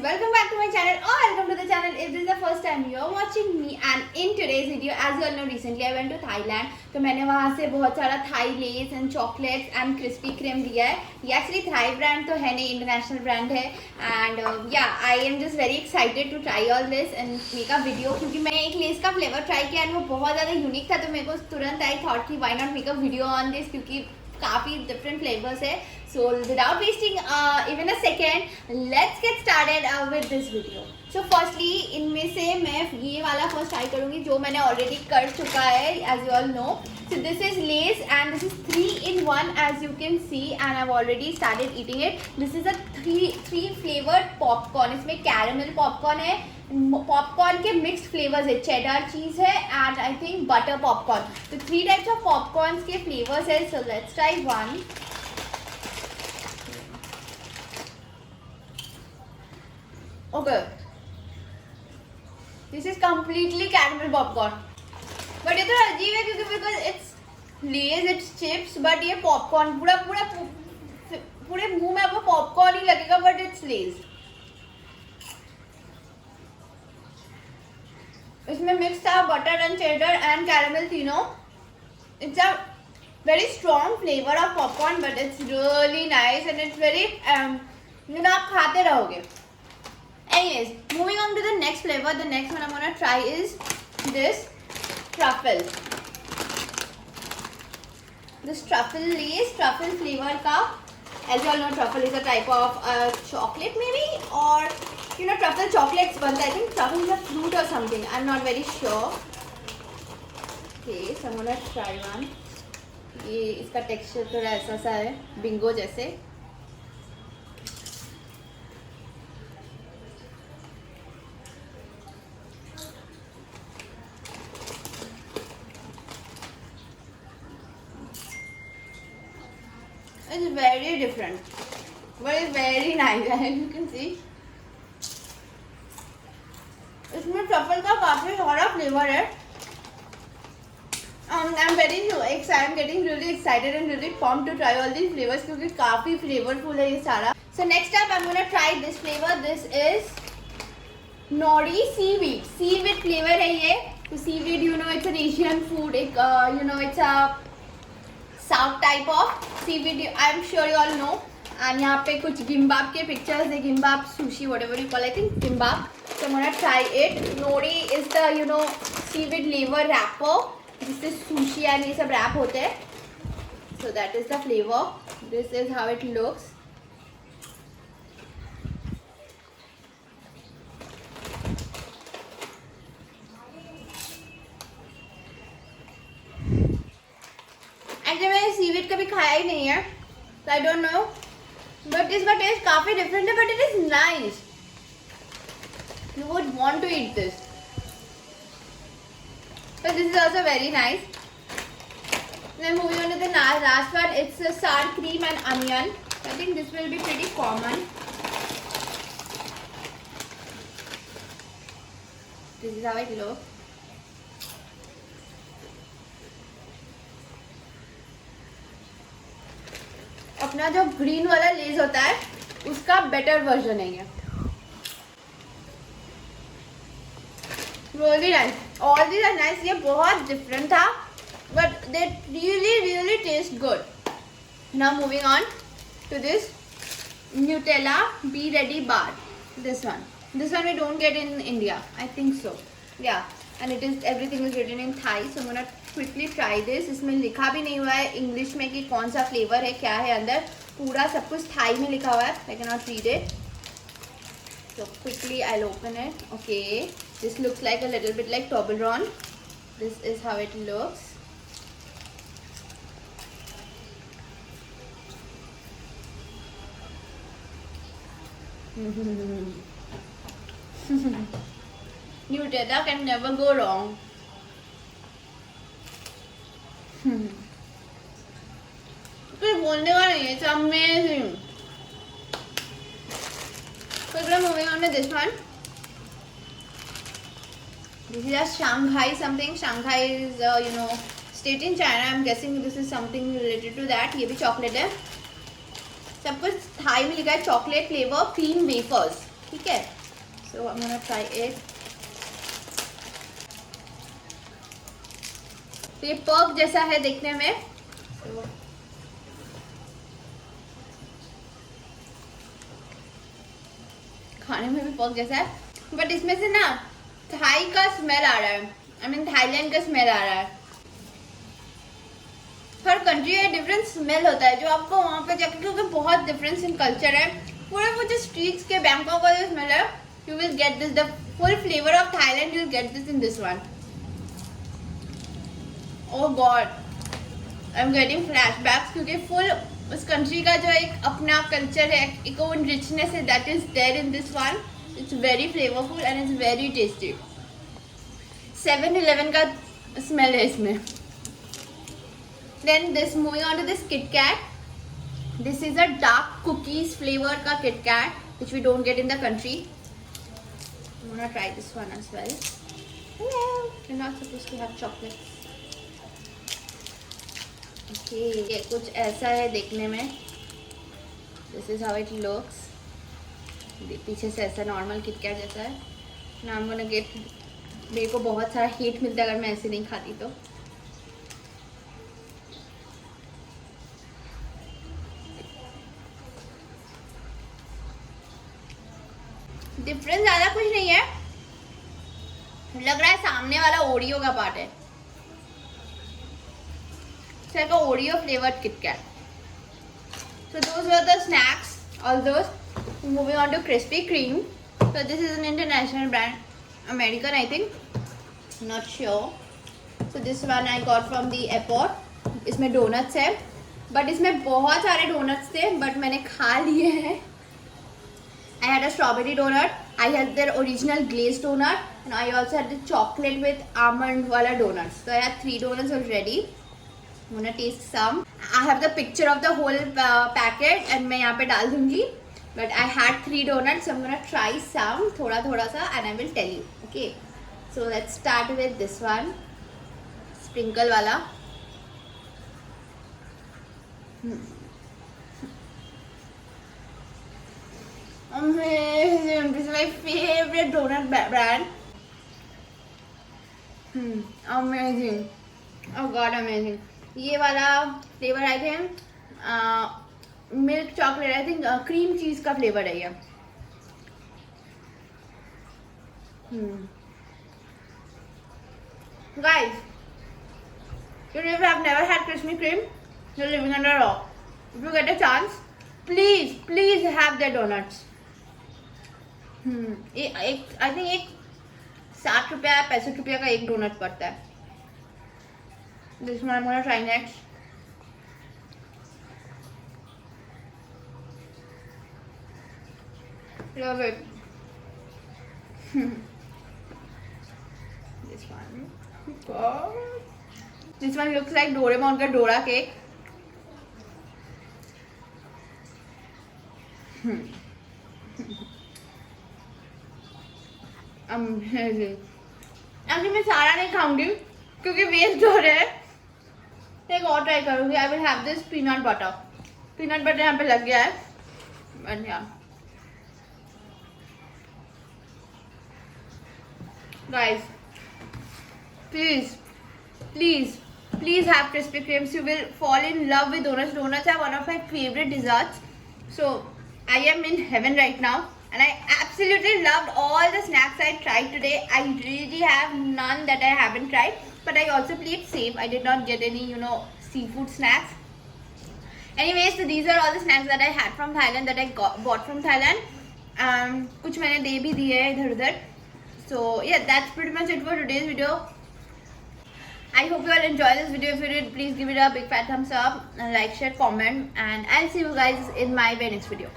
welcome back to my channel or welcome to the channel if this is the first time you are watching me. And in today's video, as you all know, recently I went to Thailand. तो मैंने वहाँ से बहुत सारा Thai Lay's and chocolates and Krispy Kreme लिया है. ये actually Thai brand तो है नहीं, इंटरनेशनल ब्रांड है. And yeah I am just very excited to try all this and make a video, क्योंकि मैंने एक लेस का फ्लेवर ट्राई किया एंड वो बहुत ज़्यादा यूनिक था. तो मेरे को तुरंत आई थॉट कि why not make a video on this, क्योंकि काफ़ी डिफरेंट फ्लेवर्स है. So without wasting even a second, let's get started with this video. So firstly, इनमें से मैं ये वाला फर्स्ट ट्राई करूँगी जो मैंने ऑलरेडी कर चुका है, as you all know. So this is Lay's and this is 3-in-1 as you can see, and I've already started eating it. This is a three flavored popcorn. इसमें caramel popcorn है, popcorn के mixed flavours है, cheddar चीज़ है and I think butter popcorn. तो 3 types of popcorn के flavours है. So let's try one. Okay, this is completely caramel popcorn. But ये तो अजीब है क्योंकि because it's Lay's, it's chips, but ये popcorn पूरे मुंह में आपको popcorn ही लगेगा, but it's Lay's. इसमें मिक्स था butter and cheddar and caramel तीनों. It's a very strong flavor of popcorn, but it's really nice and it's very आप खाते रहोगे. Anyways, moving on to the next flavor. The next one I'm gonna try is this truffle. This truffle Lay's truffle flavor का, as you all know, truffle is a type of chocolate maybe, or you know truffle chocolates बनता है. I think truffle is a fruit or something. I'm not very sure. Okay, so I'm gonna try one. ये इसका texture थोड़ा ऐसा सा है, Bingo जैसे. It's very different, but it's very nice. As you can see, इसमें truffle का काफी सारा फ्लेवर है. I'm getting really excited and really pumped to try all these flavors क्योंकि काफी flavorful है ये सारा. So next up I'm gonna try this flavor. This is nori seaweed. Seaweed flavor है ये. तो seaweed, you know, it's an Asian food. एक you know, it's a south type of seaweed, I am sure you all know. And यहाँ पे कुछ gimbap के pictures है, gimbap sushi whatever you call, I think gimbap. So I want to try it. Nori is the you know seaweed laver wrapper जिससे sushi and ये सब wrap होते हैं. So that is the flavour. This is how it looks. मैंने seaweed कभी खाया ही नहीं है, तो आई डोंट नो, बट इसका टेस्ट काफी डिफरेंट है, but it is nice. You would want to eat this. So this is also very nice. Then moving on to the last one, it's a sour cream and onion. I think this will be pretty common. This is how it looks. अपना जो green वाला लेज होता है उसका better version है ये. Really nice. All these are nice. ये बहुत डिफरेंट था, but they really taste good. Now moving on to this Nutella Be Ready bar. This one we don't get in India. I think so. Yeah. And it is everything is written in Thai. So I'm gonna quickly try this. इसमें लिखा भी नहीं हुआ है English में कि कौन सा फ्लेवर है, क्या है अंदर. पूरा सब कुछ थाई में लिखा हुआ है. I cannot read it. So quickly I'll open it. Okay, this looks like a little bit like Toblerone. This is how it looks. Nutella can never go wrong. कुछ बोलने का नहीं है. It's amazing. So moving on to this one. This is a Shanghai something. Shanghai is you know state in China. I'm guessing this is something related to that. ये भी chocolate है. सब कुछ थाई में लिखा है. Chocolate flavour cream wafers. ठीक है, so I'm gonna try it. तो ये पर्क जैसा है देखने में, so, खाने में भी पर्क जैसा है, बट इसमें से ना थाई का स्मेल आ रहा है, आई मीन थाईलैंड का स्मेल आ रहा है। हर कंट्री का डिफरेंट स्मेल होता है जो आपको वहाँ पे जाकर, क्योंकि बहुत डिफरेंस इन कल्चर है। पूरे वो जो स्ट्रीट्स के बैंकॉक का जो स्मेल है, you will get this, the full flavour of Thailand, you will get this in this one. Oh God, I am getting flashbacks, क्योंकि फुल उस कंट्री का जो एक अपना कल्चर है, एक ओन रिचनेस है, that is there in this one. It's very flavourful and it's very tasty. 7-Eleven का स्मेल है इसमें। Then this, moving on to this Kit Kat. This is a dark cookies flavor का Kit Kat, which we don't get in the country. I'm gonna try this one as well. Hello. You're not supposed to have chocolate. Okay. ये कुछ ऐसा है देखने में. This is how it looks. पीछे से ऐसा नॉर्मल Kit Kat जैसा है. Now I'm gonna get. मेरे को बहुत सारा हेट मिलता है अगर मैं ऐसे नहीं खाती तो। डिफरेंस ज़्यादा कुछ नहीं है, लग रहा है सामने वाला ओरियो का पार्ट है, like a Oreo flavored Kit Kat. So those were the snacks, all those. Moving on to Krispy Kreme. So this is an international brand, American I think, not sure. So this one I got from the airport. इसमें donuts है, but इसमें बहुत सारे donuts थे, but मैंने खा लिए हैं. I had a strawberry donut. I had their original glazed donut, and I also had the chocolate with almond wala donuts. So I had 3 donuts already. I'm gonna taste some. I have the picture of the whole packet, and मैं यहाँ पे डाल दूँगी. But I had 3 donuts, so I'm gonna try some, थोड़ा सा, and I will tell you. Okay. So let's start with this one, sprinkle wala. Amazing! This is my favorite donut brand. Amazing! Oh God, amazing! ये वाला flavour I think milk chocolate, I think cream cheese का flavour है ये. Guys, if you have never had Krispy Kreme, you're living under a rock. If you get a chance, please have their donuts. I think एक 60 रुपया 65 रुपया का एक donut पड़ता है. This one I'm gonna try next. Love it. This one. God. This one looks like Doraemon का Dora cake. Amazing. अभी मैं सारा नहीं खाऊंगी क्योंकि वेस्ट हो रहा है. एक और ट्राई करूंगी. I will have this peanut butter. Peanut butter यहाँ पे लग गया है. बढ़िया. Guys, please have Krispy Kremes. You will fall in love with donuts. Donuts are one of my favorite desserts. So I am in heaven right now, and I absolutely loved all the snacks I tried today. I really have none that I haven't tried, but I also played safe. I did not get any, seafood snacks. Anyways, so these are all the snacks that I had from Thailand, that I bought from Thailand. कुछ मैंने दे भी दिए हैं इधर उधर. So yeah, that's pretty much it for today's video. I hope you all enjoy this video. If you did, please give it a big fat thumbs up, and like, share, comment, and I'll see you guys in my very next video.